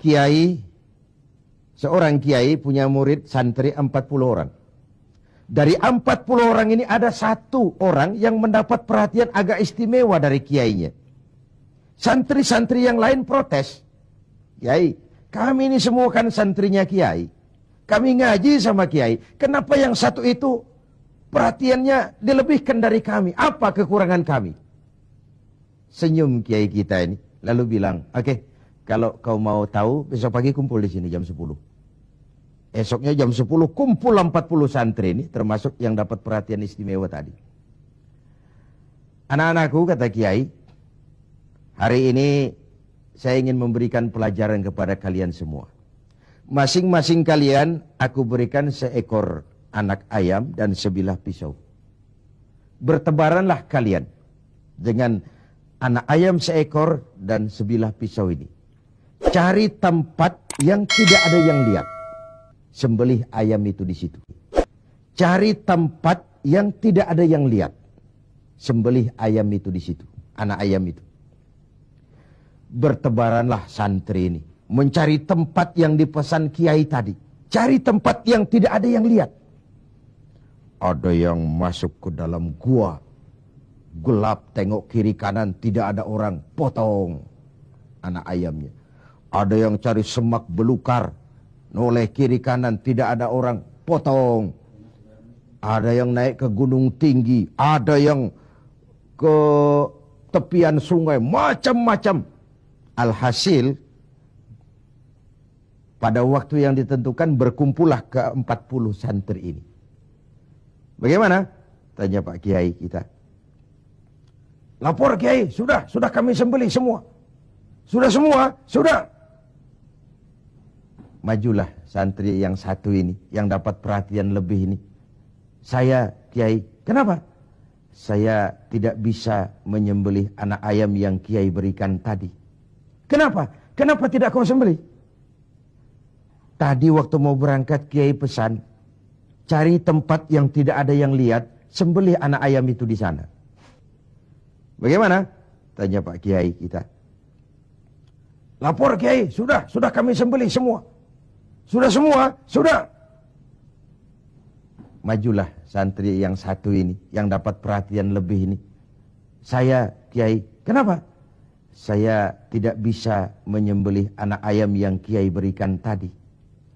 kiai, seorang kiai punya murid santri 40 orang. Dari 40 orang ini ada satu orang yang mendapat perhatian agak istimewa dari kiainya. Santri-santri yang lain protes. Kiai, kami ini semua kan santrinya kiai. Kami ngaji sama kiai. Kenapa yang satu itu perhatiannya dilebihkan dari kami? Apa kekurangan kami? Senyum kiai kita ini. Lalu bilang, oke, kalau kau mau tahu, besok pagi kumpul di sini jam 10. Esoknya jam 10 kumpul 40 santri ini, termasuk yang dapat perhatian istimewa tadi. Anak-anakku, kata kiai, hari ini saya ingin memberikan pelajaran kepada kalian semua. Masing-masing kalian aku berikan seekor anak ayam dan sebilah pisau. Bertebaranlah kalian dengan anak ayam seekor dan sebilah pisau ini. Cari tempat yang tidak ada yang lihat. Sembelih ayam itu di situ. Cari tempat yang tidak ada yang lihat. Sembelih ayam itu di situ. Anak ayam itu. Bertebaranlah santri ini. Mencari tempat yang dipesan kiai tadi. Cari tempat yang tidak ada yang lihat. Ada yang masuk ke dalam gua. Gelap, tengok kiri kanan, tidak ada orang. Potong anak ayamnya. Ada yang cari semak belukar. Noleh kiri kanan, tidak ada orang, potong. Ada yang naik ke gunung tinggi, ada yang ke tepian sungai, macam-macam. Alhasil, pada waktu yang ditentukan berkumpullah ke 40 santri ini. Bagaimana? Tanya Pak Kiai kita. Lapor Kiai, sudah kami sembelih semua. Sudah semua, sudah. Majulah santri yang satu ini, yang dapat perhatian lebih ini. Saya, Kiai, kenapa? Saya tidak bisa menyembelih anak ayam yang Kiai berikan tadi. Kenapa? Kenapa tidak kau sembelih? Tadi waktu mau berangkat Kiai pesan, cari tempat yang tidak ada yang lihat, sembelih anak ayam itu di sana. Bagaimana? Tanya Pak Kiai kita. Lapor Kiai, sudah kami sembelih semua. Sudah semua, sudah. Majulah santri yang satu ini, yang dapat perhatian lebih ini. Saya, Kiai, kenapa? Saya tidak bisa menyembelih anak ayam yang Kiai berikan tadi.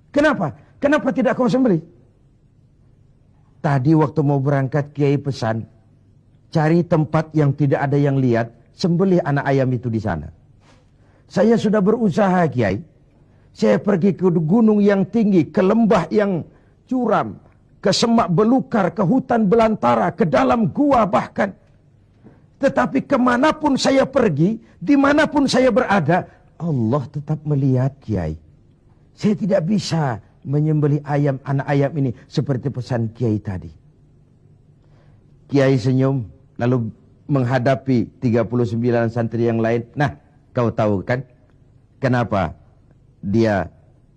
Kenapa? Kenapa tidak kau sembelih? Tadi waktu mau berangkat Kiai pesan, cari tempat yang tidak ada yang lihat, sembelih anak ayam itu di sana. Saya sudah berusaha, Kiai. Saya pergi ke gunung yang tinggi, ke lembah yang curam, ke semak belukar, ke hutan belantara, ke dalam gua bahkan. Tetapi kemanapun saya pergi, dimanapun saya berada, Allah tetap melihat, Kiai. Saya tidak bisa menyembelih anak ayam ini seperti pesan Kiai tadi. Kiai senyum, lalu menghadapi 39 santri yang lain. Nah, kau tahu kan kenapa dia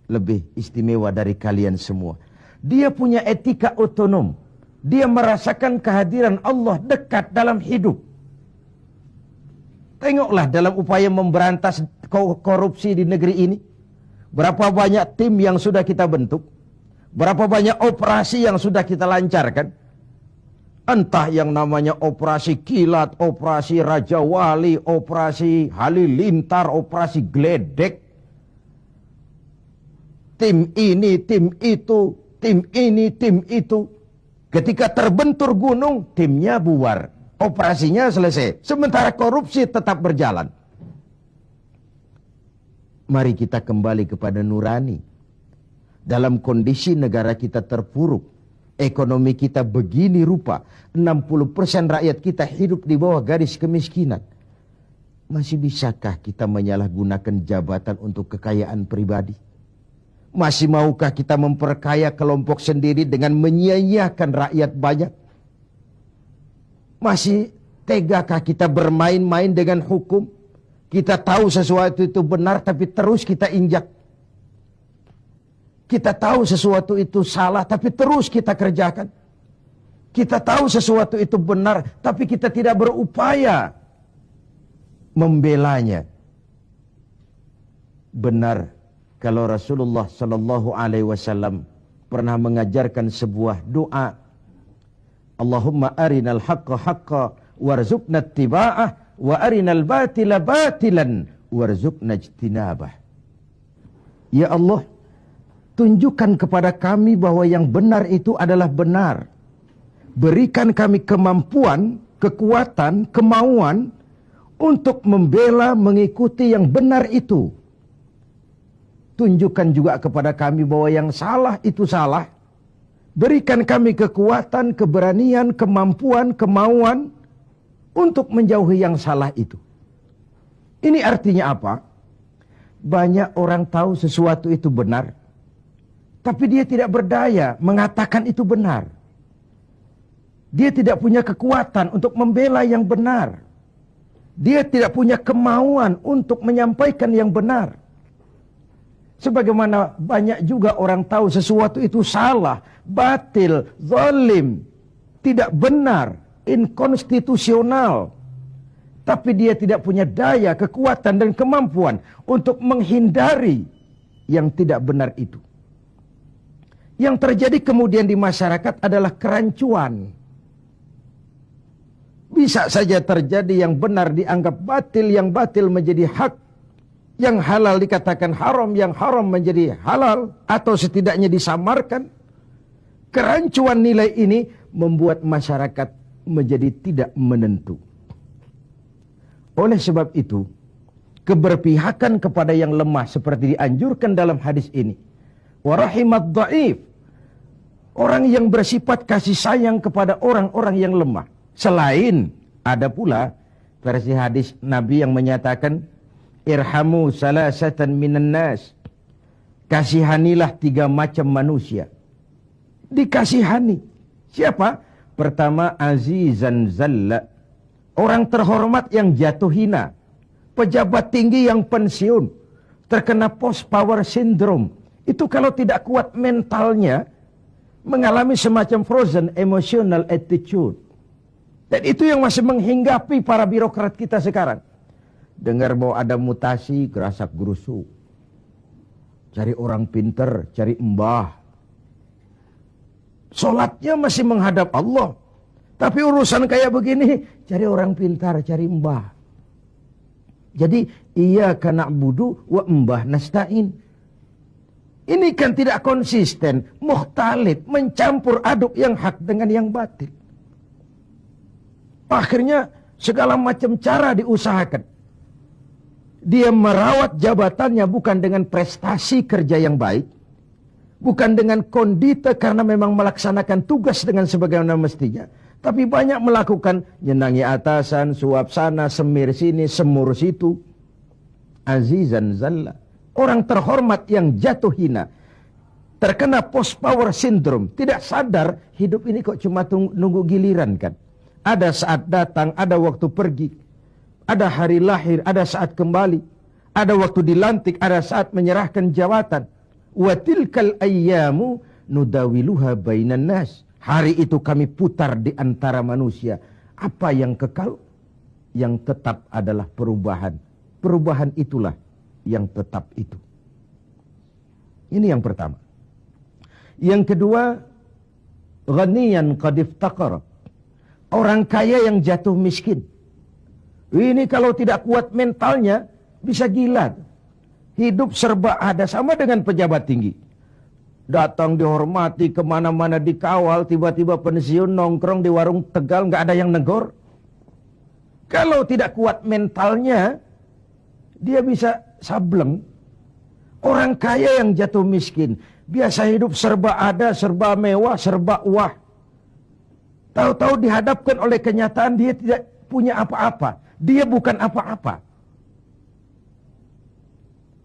lebih istimewa dari kalian semua? Dia punya etika otonom. Dia merasakan kehadiran Allah dekat dalam hidup. Tengoklah dalam upaya memberantas korupsi di negeri ini. Berapa banyak tim yang sudah kita bentuk. Berapa banyak operasi yang sudah kita lancarkan. Entah yang namanya operasi kilat, operasi Raja Wali, operasi Halilintar, operasi Gledek. Tim ini, tim itu, tim ini, tim itu. Ketika terbentur gunung, timnya bubar. Operasinya selesai. Sementara korupsi tetap berjalan. Mari kita kembali kepada nurani. Dalam kondisi negara kita terpuruk, ekonomi kita begini rupa, 60% rakyat kita hidup di bawah garis kemiskinan. Masih bisakah kita menyalahgunakan jabatan untuk kekayaan pribadi? Masih maukah kita memperkaya kelompok sendiri dengan menyia-nyiakan rakyat banyak? Masih tegakah kita bermain-main dengan hukum? Kita tahu sesuatu itu benar tapi terus kita injak. Kita tahu sesuatu itu salah tapi terus kita kerjakan. Kita tahu sesuatu itu benar tapi kita tidak berupaya membelanya. Benar kalau Rasulullah sallallahu alaihi wasallam pernah mengajarkan sebuah doa, Allahumma arinal haqqa haqqa warzuqna ittiba'ah wa arinal batila batilan warzuqna ijtinabah. Ya Allah, tunjukkan kepada kami bahwa yang benar itu adalah benar. Berikan kami kemampuan, kekuatan, kemauan untuk membela, mengikuti yang benar itu. Tunjukkan juga kepada kami bahwa yang salah itu salah. Berikan kami kekuatan, keberanian, kemampuan, kemauan untuk menjauhi yang salah itu. Ini artinya apa? Banyak orang tahu sesuatu itu benar, tapi dia tidak berdaya mengatakan itu benar. Dia tidak punya kekuatan untuk membela yang benar. Dia tidak punya kemauan untuk menyampaikan yang benar. Sebagaimana banyak juga orang tahu sesuatu itu salah, batil, zalim, tidak benar, inkonstitusional. Tapi dia tidak punya daya, kekuatan, dan kemampuan untuk menghindari yang tidak benar itu. Yang terjadi kemudian di masyarakat adalah kerancuan. Bisa saja terjadi yang benar dianggap batil, yang batil menjadi hak. Yang halal dikatakan haram, yang haram menjadi halal, atau setidaknya disamarkan. Kerancuan nilai ini membuat masyarakat menjadi tidak menentu. Oleh sebab itu, keberpihakan kepada yang lemah seperti dianjurkan dalam hadis ini. Wa rahimat dhaif. Orang yang bersifat kasih sayang kepada orang-orang yang lemah. Selain ada pula versi hadis Nabi yang menyatakan, irhamu salasatan minan nas. Kasihanilah 3 macam manusia. Dikasihani. Siapa? Pertama, azizan zalla. Orang terhormat yang jatuh hina. Pejabat tinggi yang pensiun. Terkena post power syndrome. Itu kalau tidak kuat mentalnya, mengalami semacam frozen emotional attitude. Dan itu yang masih menghinggapi para birokrat kita sekarang. Dengar mau ada mutasi, gerasak gerusuk. Cari orang pinter, cari mbah. Solatnya masih menghadap Allah. Tapi urusan kayak begini, cari orang pintar, cari mbah. Jadi, iyyaka na'budu wa mbah nasta'in. Ini kan tidak konsisten, mukhtalif, mencampur aduk yang hak dengan yang batil. Akhirnya segala macam cara diusahakan. Dia merawat jabatannya bukan dengan prestasi kerja yang baik, bukan dengan kondite karena memang melaksanakan tugas dengan sebagaimana mestinya, tapi banyak melakukan nyenangi atasan, suap sana, semir sini, semur situ. Azizan zalla. Orang terhormat yang jatuh hina, terkena post power syndrome, tidak sadar hidup ini kok cuma nunggu giliran kan. Ada saat datang, ada waktu pergi. Ada hari lahir, ada saat kembali. Ada waktu dilantik, ada saat menyerahkan jawatan. Wa tilkal ayyamu nudawiluha bainan nas. Hari itu kami putar di antara manusia. Apa yang kekal? Yang tetap adalah perubahan. Perubahan itulah yang tetap itu. Ini yang pertama. Yang kedua, ghaniyan qad iftaqara. Orang kaya yang jatuh miskin. Ini kalau tidak kuat mentalnya, bisa gila. Hidup serba ada, sama dengan pejabat tinggi. Datang dihormati, kemana-mana dikawal, tiba-tiba pensiun, nongkrong di warung Tegal, nggak ada yang negor. Kalau tidak kuat mentalnya, dia bisa sableng. Orang kaya yang jatuh miskin, biasa hidup serba ada, serba mewah, serba wah. Tahu-tahu dihadapkan oleh kenyataan dia tidak punya apa-apa. Dia bukan apa-apa.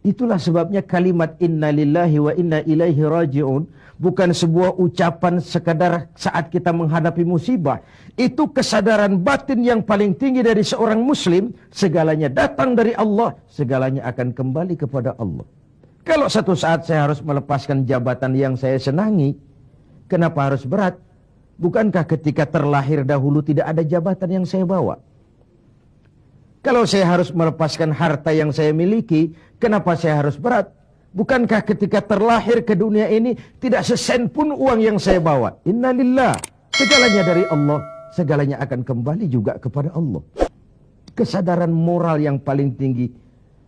Itulah sebabnya kalimat inna lillahi wa inna ilaihi raji'un bukan sebuah ucapan sekadar saat kita menghadapi musibah. Itu kesadaran batin yang paling tinggi dari seorang muslim. Segalanya datang dari Allah, segalanya akan kembali kepada Allah. Kalau satu saat saya harus melepaskan jabatan yang saya senangi, kenapa harus berat? Bukankah ketika terlahir dahulu tidak ada jabatan yang saya bawa? Kalau saya harus melepaskan harta yang saya miliki, kenapa saya harus berat? Bukankah ketika terlahir ke dunia ini tidak sesen pun uang yang saya bawa? Innalillah. Segalanya dari Allah. Segalanya akan kembali juga kepada Allah. Kesadaran moral yang paling tinggi.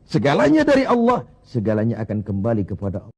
Segalanya dari Allah. Segalanya akan kembali kepada Allah.